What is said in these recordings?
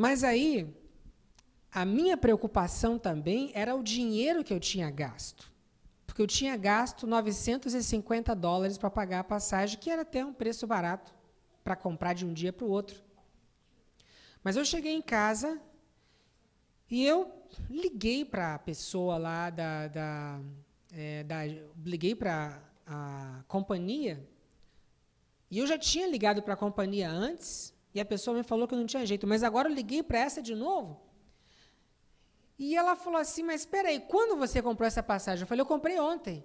Mas aí, a minha preocupação também era o dinheiro que eu tinha gasto. Porque eu tinha gasto $950 para pagar a passagem, que era até um preço barato para comprar de um dia para o outro. Mas eu cheguei em casa e eu liguei para a pessoa lá liguei para a companhia, e eu já tinha ligado para a companhia antes, e a pessoa me falou que não tinha jeito, mas agora eu liguei para essa de novo, e ela falou assim, mas espera aí, quando você comprou essa passagem? Eu falei, eu comprei ontem.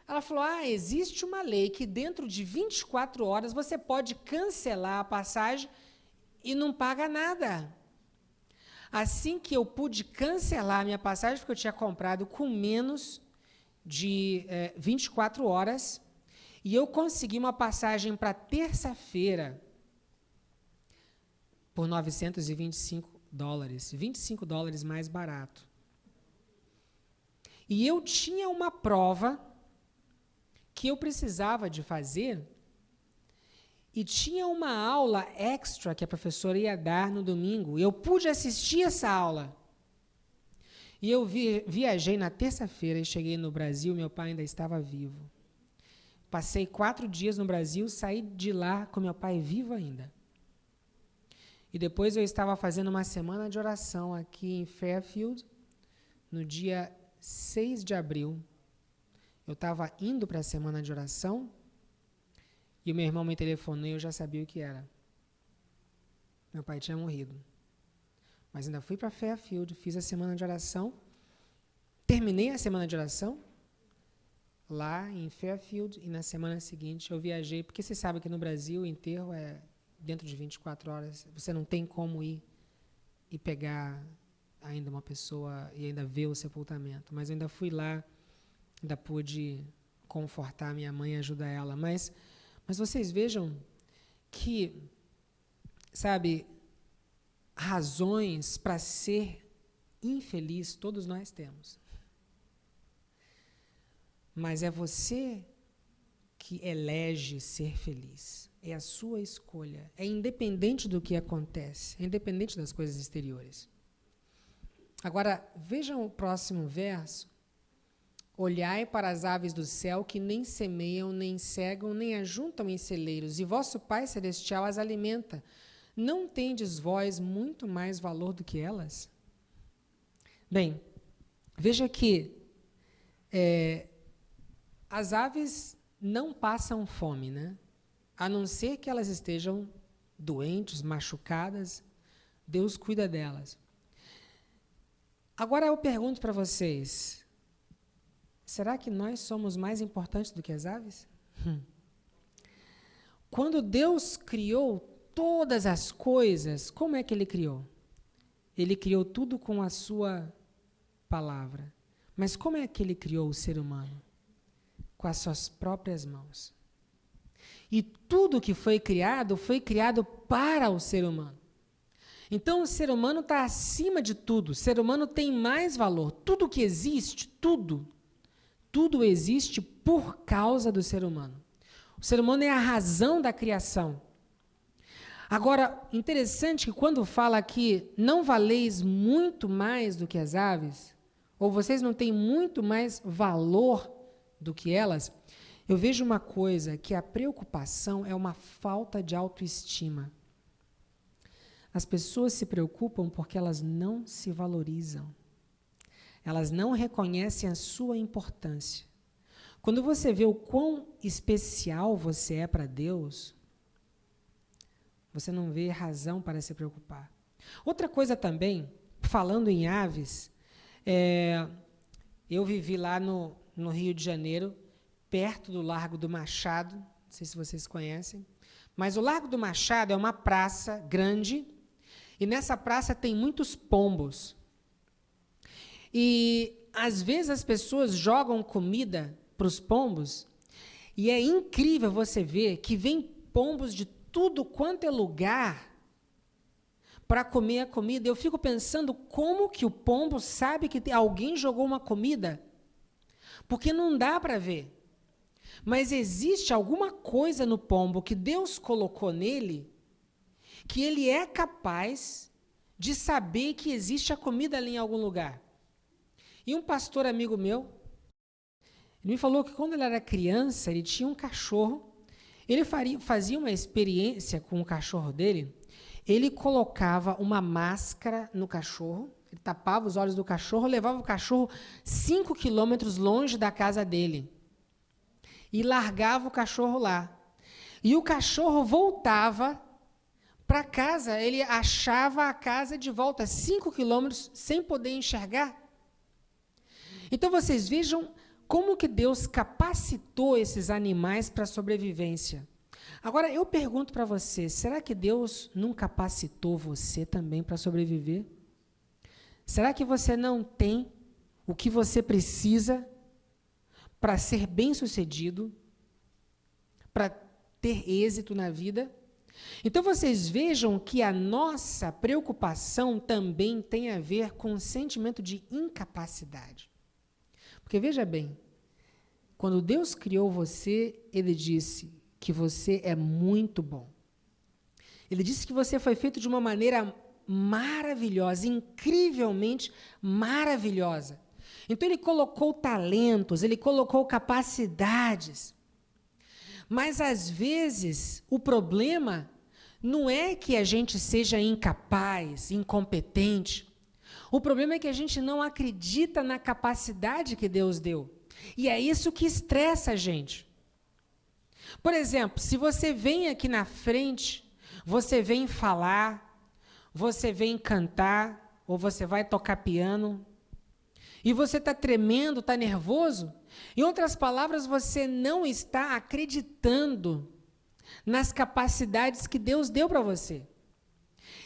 Ela falou, existe uma lei que dentro de 24 horas você pode cancelar a passagem e não paga nada. Assim que eu pude cancelar a minha passagem, porque eu tinha comprado com menos de 24 horas, e eu consegui uma passagem para terça-feira por $925, $25 mais barato. E eu tinha uma prova que eu precisava de fazer, e tinha uma aula extra que a professora ia dar no domingo, e eu pude assistir essa aula. E eu viajei na terça-feira e cheguei no Brasil, meu pai ainda estava vivo. Passei 4 dias no Brasil, saí de lá com meu pai vivo ainda. E depois eu estava fazendo uma semana de oração aqui em Fairfield, no dia 6 de abril. Eu estava indo para a semana de oração, e o meu irmão me telefonou e eu já sabia o que era. Meu pai tinha morrido. Mas ainda fui para Fairfield, fiz a semana de oração, terminei a semana de oração lá em Fairfield, e na semana seguinte eu viajei, porque você sabe que no Brasil o enterro é dentro de 24 horas, você não tem como ir e pegar ainda uma pessoa e ainda ver o sepultamento. Mas eu ainda fui lá, ainda pude confortar minha mãe e ajudar ela. Mas vocês vejam que, sabe, razões para ser infeliz todos nós temos. Mas é você que elege ser feliz. É a sua escolha. É independente do que acontece, é independente das coisas exteriores. Agora, vejam o próximo verso. Olhai para as aves do céu, que nem semeiam, nem cegam, nem ajuntam em celeiros, e vosso Pai Celestial as alimenta. Não tendes vós muito mais valor do que elas? Bem, veja que as aves não passam fome, né? A não ser que elas estejam doentes, machucadas, Deus cuida delas. Agora eu pergunto para vocês, será que nós somos mais importantes do que as aves? Quando Deus criou todas as coisas, como é que Ele criou? Ele criou tudo com a sua palavra. Mas como é que Ele criou o ser humano? Com as suas próprias mãos. E tudo que foi criado para o ser humano. Então, o ser humano está acima de tudo. O ser humano tem mais valor. Tudo que existe, tudo existe por causa do ser humano. O ser humano é a razão da criação. Agora, interessante que quando fala aqui, não valeis muito mais do que as aves, ou vocês não têm muito mais valor do que elas, eu vejo uma coisa, que a preocupação é uma falta de autoestima. As pessoas se preocupam porque elas não se valorizam. Elas não reconhecem a sua importância. Quando você vê o quão especial você é para Deus, você não vê razão para se preocupar. Outra coisa também, falando em aves, eu vivi lá no Rio de Janeiro, perto do Largo do Machado, não sei se vocês conhecem, mas o Largo do Machado é uma praça grande, e nessa praça tem muitos pombos. E, às vezes, as pessoas jogam comida para os pombos, e é incrível você ver que vem pombos de tudo quanto é lugar para comer a comida. Eu fico pensando como que o pombo sabe que alguém jogou uma comida, porque não dá para ver. Mas existe alguma coisa no pombo que Deus colocou nele, que ele é capaz de saber que existe a comida ali em algum lugar. E um pastor amigo meu, ele me falou que quando ele era criança, ele tinha um cachorro, ele fazia uma experiência com o cachorro dele, ele colocava uma máscara no cachorro, ele tapava os olhos do cachorro, levava o cachorro 5 quilômetros longe da casa dele e largava o cachorro lá. E o cachorro voltava para casa, ele achava a casa de volta 5 quilômetros sem poder enxergar. Então, vocês vejam como que Deus capacitou esses animais para a sobrevivência. Agora, eu pergunto para você, será que Deus não capacitou você também para sobreviver? Será que você não tem o que você precisa para ser bem-sucedido, para ter êxito na vida? Então, vocês vejam que a nossa preocupação também tem a ver com um sentimento de incapacidade. Porque, veja bem, quando Deus criou você, Ele disse que você é muito bom. Ele disse que você foi feito de uma maneira maravilhosa, incrivelmente maravilhosa. Então, Ele colocou talentos, Ele colocou capacidades. Mas, às vezes, o problema não é que a gente seja incapaz, incompetente. O problema é que a gente não acredita na capacidade que Deus deu. E é isso que estressa a gente. Por exemplo, se você vem aqui na frente, você vem falar, você vem cantar, ou você vai tocar piano, e você está tremendo, está nervoso, em outras palavras, você não está acreditando nas capacidades que Deus deu para você.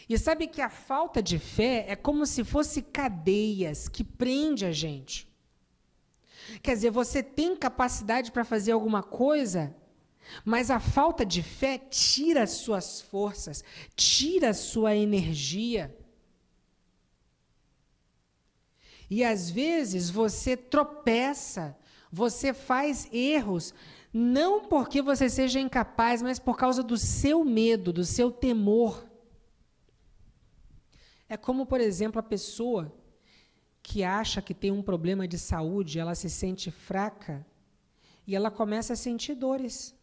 E sabe que a falta de fé é como se fosse cadeias que prende a gente. Quer dizer, você tem capacidade para fazer alguma coisa, mas a falta de fé tira as suas forças, tira a sua energia. E às vezes você tropeça, você faz erros, não porque você seja incapaz, mas por causa do seu medo, do seu temor. É como, por exemplo, a pessoa que acha que tem um problema de saúde, ela se sente fraca e ela começa a sentir dores.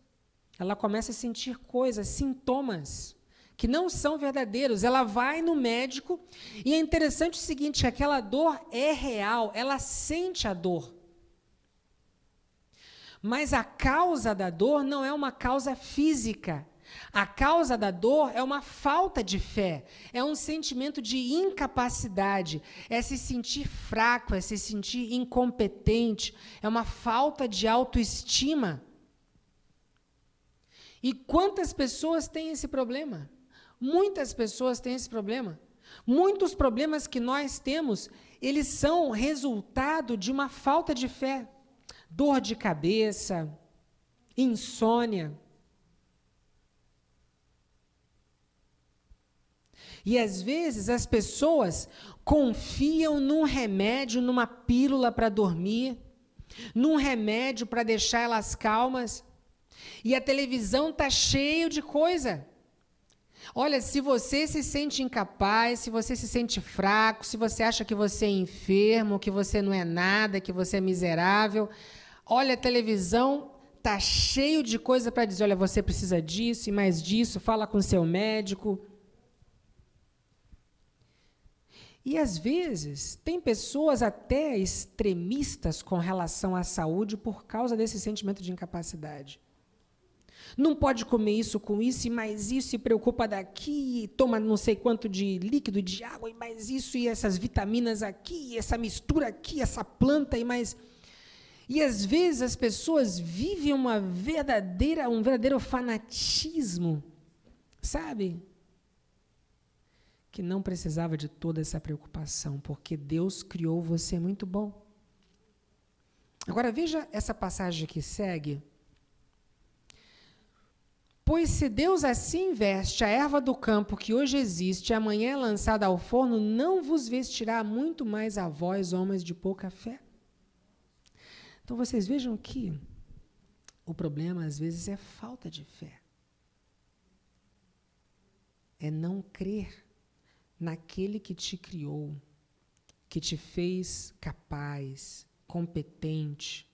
Ela começa a sentir coisas, sintomas que não são verdadeiros. Ela vai no médico e é interessante o seguinte, que aquela dor é real, ela sente a dor. Mas a causa da dor não é uma causa física. A causa da dor é uma falta de fé, é um sentimento de incapacidade, é se sentir fraco, é se sentir incompetente, é uma falta de autoestima. E quantas pessoas têm esse problema? Muitas pessoas têm esse problema. Muitos problemas que nós temos, eles são resultado de uma falta de fé. Dor de cabeça, insônia. E, às vezes, as pessoas confiam num remédio, numa pílula para dormir, num remédio para deixar elas calmas, e a televisão está cheia de coisa. Olha, se você se sente incapaz, se você se sente fraco, se você acha que você é enfermo, que você não é nada, que você é miserável, olha, a televisão está cheio de coisa para dizer, olha, você precisa disso e mais disso, fala com seu médico. E, às vezes, tem pessoas até extremistas com relação à saúde por causa desse sentimento de incapacidade. Não pode comer isso com isso, e mais isso, se preocupa daqui, e toma não sei quanto de líquido, de água, e mais isso, e essas vitaminas aqui, e essa mistura aqui, essa planta, e mais... E, às vezes, as pessoas vivem um verdadeiro fanatismo, sabe? Que não precisava de toda essa preocupação, porque Deus criou você muito bom. Agora, veja essa passagem que segue. Pois se Deus assim veste a erva do campo que hoje existe e amanhã é lançada ao forno, não vos vestirá muito mais a vós, homens de pouca fé? Então, vocês vejam que o problema, às vezes, é falta de fé. É não crer naquele que te criou, que te fez capaz, competente,